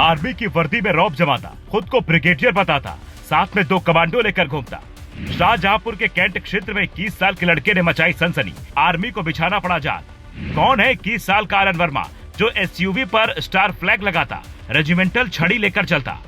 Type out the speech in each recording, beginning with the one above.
Army की वर्दी में रौब जमाता, खुद को ब्रिगेडियर बताता, साथ में 2 कमांडो लेकर घूमता। शाहजहांपुर के कैंट क्षेत्र में 21 साल के लड़के ने मचाई सनसनी, आर्मी को बिछाना पड़ा जाल। कौन है 21 साल का आरएन वर्मा, जो एसयूवी पर स्टार फ्लैग लगाता, रेजिमेंटल छड़ी लेकर चलता?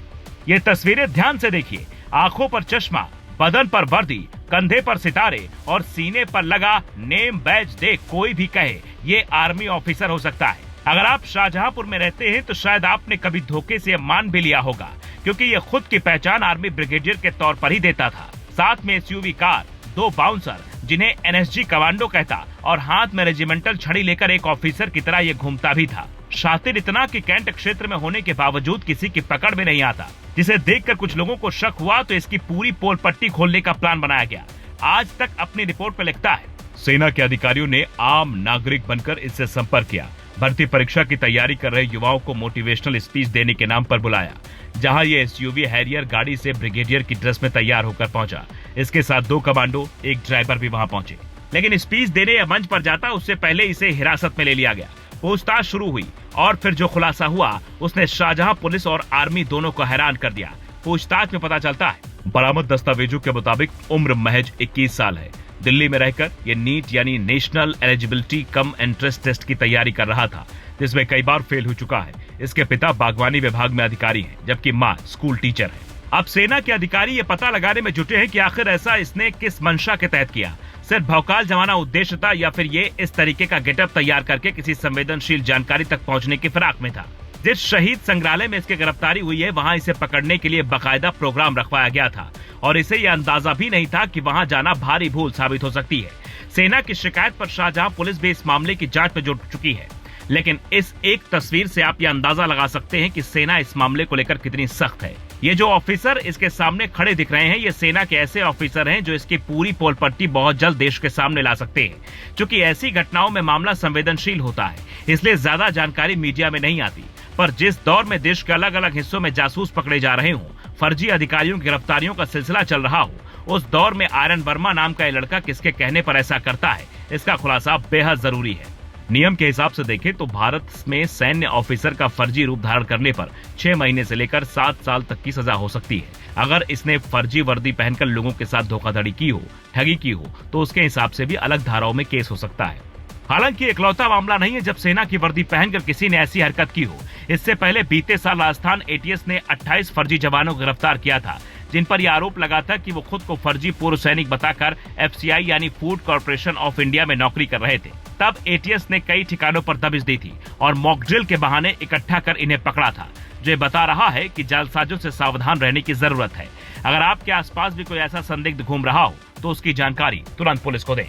ये तस्वीरें ध्यान से देखिए। आंखों पर चश्मा, बदन पर वर्दी, कंधे पर सितारे और सीने पर लगा नेम बैज देख कोई भी कहे ये आर्मी ऑफिसर हो सकता है। अगर आप शाहजहांपुर में रहते हैं तो शायद आपने कभी धोखे से मान भी लिया होगा, क्योंकि ये खुद की पहचान आर्मी ब्रिगेडियर के तौर पर ही देता था। साथ में एसयूवी कार, 2 बाउंसर जिन्हें एनएसजी कमांडो कहता, और हाथ में रेजिमेंटल छड़ी लेकर एक ऑफिसर की तरह ये घूमता भी था। शातिर इतना कि कैंट क्षेत्र में होने के बावजूद किसी की पकड़ में नहीं आता, जिसे देखकर कुछ लोगों को शक हुआ तो इसकी पूरी पोल पट्टी खोलने का प्लान बनाया गया। आज तक अपनी रिपोर्ट में लिखता है, सेना के अधिकारियों ने आम नागरिक बनकर इससे संपर्क किया। भर्ती परीक्षा की तैयारी कर रहे युवाओं को मोटिवेशनल स्पीच देने के नाम पर बुलाया, जहां ये एसयूवी हैरियर गाड़ी से ब्रिगेडियर की ड्रेस में तैयार होकर पहुंचा। इसके साथ 2 कमांडो, 1 ड्राइवर भी वहां पहुंचे, लेकिन स्पीच देने या मंच पर जाता उससे पहले इसे हिरासत में ले लिया गया। पूछताछ शुरू हुई और फिर जो खुलासा हुआ उसने शाहजहां पुलिस और आर्मी दोनों को हैरान कर दिया। पूछताछ में पता चलता है, बरामद दस्तावेजों के मुताबिक उम्र महज 21 साल है। दिल्ली में रहकर ये नीट यानी national eligibility cum entrance test की तैयारी कर रहा था, जिसमें कई बार फेल हो चुका है। इसके पिता बागवानी विभाग में अधिकारी हैं, जबकि मां स्कूल टीचर है। अब सेना के अधिकारी ये पता लगाने में जुटे हैं कि आखिर ऐसा इसने किस मंशा के तहत किया। सिर्फ भौकाल जमाना उद्देश्य था या फिर ये इस तरीके का गेटअप तैयार करके किसी संवेदनशील जानकारी तक पहुंचने की फिराक में था। जिस शहीद संग्रहालय में इसकी गिरफ्तारी हुई है, वहां इसे पकड़ने के लिए बाकायदा प्रोग्राम रखवाया गया था और इसे यह अंदाजा भी नहीं था कि वहां जाना भारी भूल साबित हो सकती है। सेना की शिकायत पर शाहजहां पुलिस भी इस मामले की जांच में जुट चुकी है, लेकिन इस एक तस्वीर से आप यह अंदाजा लगा सकते हैं कि सेना इस मामले को लेकर कितनी सख्त है। ये जो ऑफिसर इसके सामने खड़े दिख रहे हैं, ये सेना के ऐसे ऑफिसर हैं जो इसकी पूरी पोल पट्टी बहुत जल्द देश के सामने ला सकते हैं। क्योंकि ऐसी घटनाओं में मामला संवेदनशील होता है, इसलिए ज्यादा जानकारी मीडिया में नहीं आती। पर जिस दौर में देश के अलग अलग हिस्सों में जासूस पकड़े जा रहे हों, फर्जी अधिकारियों की गिरफ्तारियों का सिलसिला चल रहा हो, उस दौर में आरएन वर्मा नाम का ये लड़का किसके कहने पर ऐसा करता है, इसका खुलासा बेहद जरूरी है। नियम के हिसाब से देखें तो भारत में सैन्य ऑफिसर का फर्जी रूप धारण करने पर 6 महीने से लेकर 7 साल तक की सजा हो सकती है। अगर इसने फर्जी वर्दी पहनकर लोगों के साथ धोखाधड़ी की हो, ठगी की हो, तो उसके हिसाब से भी अलग धाराओं में केस हो सकता है। हालांकि इकलौता मामला नहीं है जब सेना की वर्दी पहनकर किसी ने ऐसी हरकत की हो। इससे पहले बीते साल राजस्थान एटीएस ने 28 फर्जी जवानों को गिरफ्तार किया था, जिन पर यह आरोप लगा था कि वो खुद को फर्जी पूर्व सैनिक बताकर एफसीआई यानी फूड कॉर्पोरेशन ऑफ इंडिया में नौकरी कर रहे थे। तब एटीएस ने कई ठिकानों पर दबिश दी थी और मॉक ड्रिल के बहाने इकट्ठा कर इन्हें पकड़ा था, जो बता रहा है कि जालसाजों से सावधान रहने की जरूरत है। अगर आपके आसपास भी कोई ऐसा संदिग्ध घूम रहा हो तो उसकी जानकारी तुरंत पुलिस को दें।